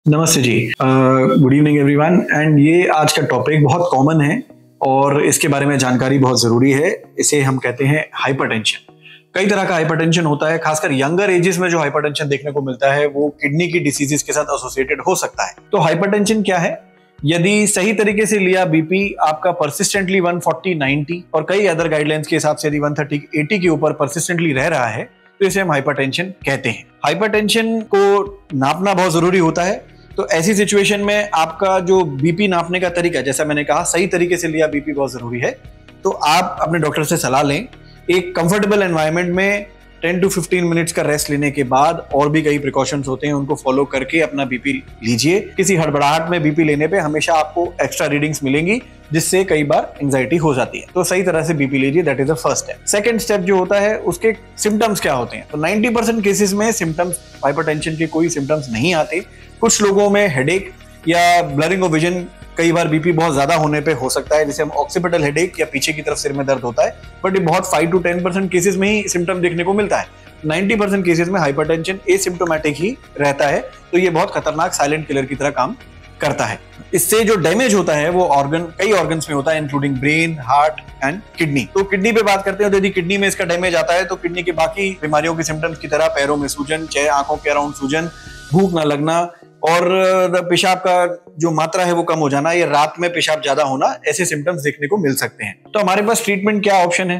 नमस्ते जी। Good evening everyone. And ये आज का टॉपिक बहुत कॉमन है और इसके बारे में जानकारी बहुत ज़रूरी है। इसे हम कहते हैं हाइपरटेंशन। कई तरह का हाइपरटेंशन होता है, खासकर यंगर एजेस में जो हाइपरटेंशन देखने को मिलता है वो किडनी की डिसीजेस के साथ एसोसिएटेड हो सकता है। तो हाइपरटेंशन क्या है? यदि सही तरीके से लिया बीपी आपका परसिस्टेंटली 140/90 और कई अदर गाइडलाइंस के हिसाब से यदि 130/80 के ऊपर परसिस्टेंटली रह रहा है तो इसे हम हाइपरटेंशन कहते हैं। हाइपरटेंशन को नापना बहुत जरूरी होता है। तो ऐसी सिचुएशन में आपका जो बीपी नापने का तरीका, जैसा मैंने कहा, सही तरीके से लिया बीपी बहुत जरूरी है। तो आप अपने डॉक्टर से सलाह लें। एक कंफर्टेबल एनवायरनमेंट में 10 to 15 मिनट्स का रेस्ट लेने के बाद और भी कई प्रिकॉशंस होते हैं, उनको फॉलो करके अपना बीपी लीजिए। किसी हड़बड़ाहट में बीपी लेने पे हमेशा आपको एक्स्ट्रा रीडिंग्स मिलेंगी, जिससे कई बार एंजाइटी हो जाती है। तो सही तरह से बीपी लीजिए, that is the first step. Second step जो होता है उसके सिम्टम्स क्या होते हैं? तो 90% केसेस में सिम्टम्स हाइपरटेंशन के कोई सिम्टम्स नहीं आते। कुछ लोगों में हेडेक या ब्लरिंग ऑफ विजन कई बार बीपी बहुत ज्यादा होने पे हो सकता है, जिसे हम ऑक्सीपिटल हेडेक या पीछे की तरफ सिर में दर्द होता है। बट ये बहुत 5 to 10% केसेस में ही सिम्टम देखने को मिलता है। 90% केसेस में हाइपरटेंशन एसिम्प्टोमेटिक ही रहता है। तो ये बहुत खतरनाक साइलेंट किलर की तरह काम करता है। इससे जो डैमेज होता है वो कई ऑर्गन्स में होता है, including brain, heart and kidney. तो किडनी पे बात करते हैं तो यदि किडनी में इसका डैमेज आता है तो किडनी की बाकी बीमारियों के सिम्टम्स की तरह पैरों में सूजन, आंखों के अराउंड सूजन, भूख ना लगना और पेशाब का जो मात्रा है वो कम हो जाना, या रात में पेशाब ज्यादा होना, ऐसे सिम्टम्स देखने को मिल सकते हैं। तो हमारे पास ट्रीटमेंट क्या ऑप्शन है?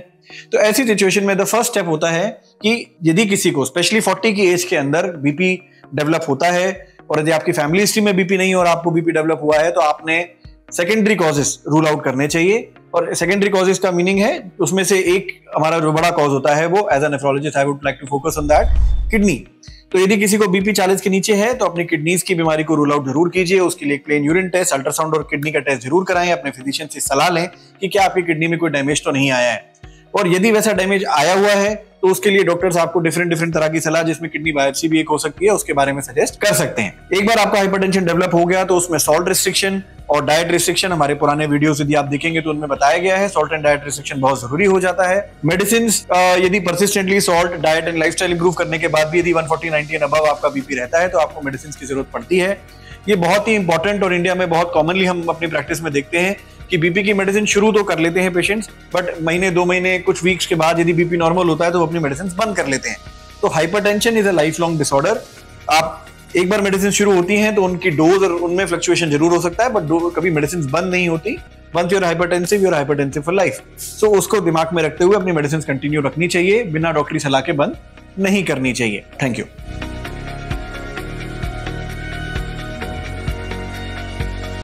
तो ऐसी सिचुएशन में द फर्स्ट स्टेप होता है कि यदि किसी को स्पेशली 40 की एज के अंदर बीपी डेवलप होता है और यदि आपकी फैमिली हिस्ट्री में बीपी नहीं और आपको बीपी डेवलप हुआ है तो आपने सेकेंडरी कॉजेस रूल आउट करने चाहिए। और सेकेंडरी कॉजेस का मीनिंग है, उसमें से एक हमारा जो बड़ा कॉज होता है वो, as an nephrologist I would like to focus on that, kidney. तो यदि किसी को बीपी 40 के नीचे है तो अपनी किडनीज की बीमारी को रूल आउट जरूर कीजिए। उसके लिए प्लेन यूरिन टेस्ट, अल्ट्रासाउंड और किडनी का टेस्ट जरूर कराएं। अपने फिजिशियन से सलाह लें कि क्या आपकी किडनी में कोई डैमेज तो नहीं आया है। और यदि वैसा डैमेज आया हुआ है तो उसके लिए डॉक्टर्स आपको डिफरेंट तरह की सलाह, जिसमें किडनी बायोप्सी भी एक हो सकती है, उसके बारे में सजेस्ट कर सकते हैं। एक बार आपका हाइपरटेंशन डेवलप हो गया तो उसमें सॉल्ट रिस्ट्रिक्शन और डाइट रिस्ट्रिक्शन, हमारे पुराने वीडियोस यदि आप देखेंगे तो उनमें बताया गया है, सॉल्ट एंड डाइट रिस्ट्रिक्शन बहुत जरूरी हो जाता है। मेडिसिन यदि persistently salt, diet and lifestyle improve करने के बाद भी यदि 140/90 एंड अबव आपका बीपी रहता है तो आपको मेडिसिन की जरूरत पड़ती है। ये बहुत ही इंपॉर्टेंट और इंडिया में बहुत कॉमनली हम अपनी प्रैक्टिस में देखते हैं कि बीपी की मेडिसिन शुरू तो कर लेते हैं पेशेंट्स, बट महीने 2 महीने कुछ वीक्स के बाद यदि बीपी नॉर्मल होता है तो वो अपनी मेडिसिन बंद कर लेते हैं। तो hypertension is a life long disorder. आप एक बार मेडिसिन शुरू होती हैं तो उनकी डोज और उनमें फ्लक्चुएशन जरूर हो सकता है, बट कभी मेडिसिन बंद नहीं होती। Once you're hypertensive for life. So उसको दिमाग में रखते हुए अपनी मेडिसिन कंटिन्यू रखनी चाहिए, बिना डॉक्टरी सलाह के बंद नहीं करनी चाहिए। Thank you.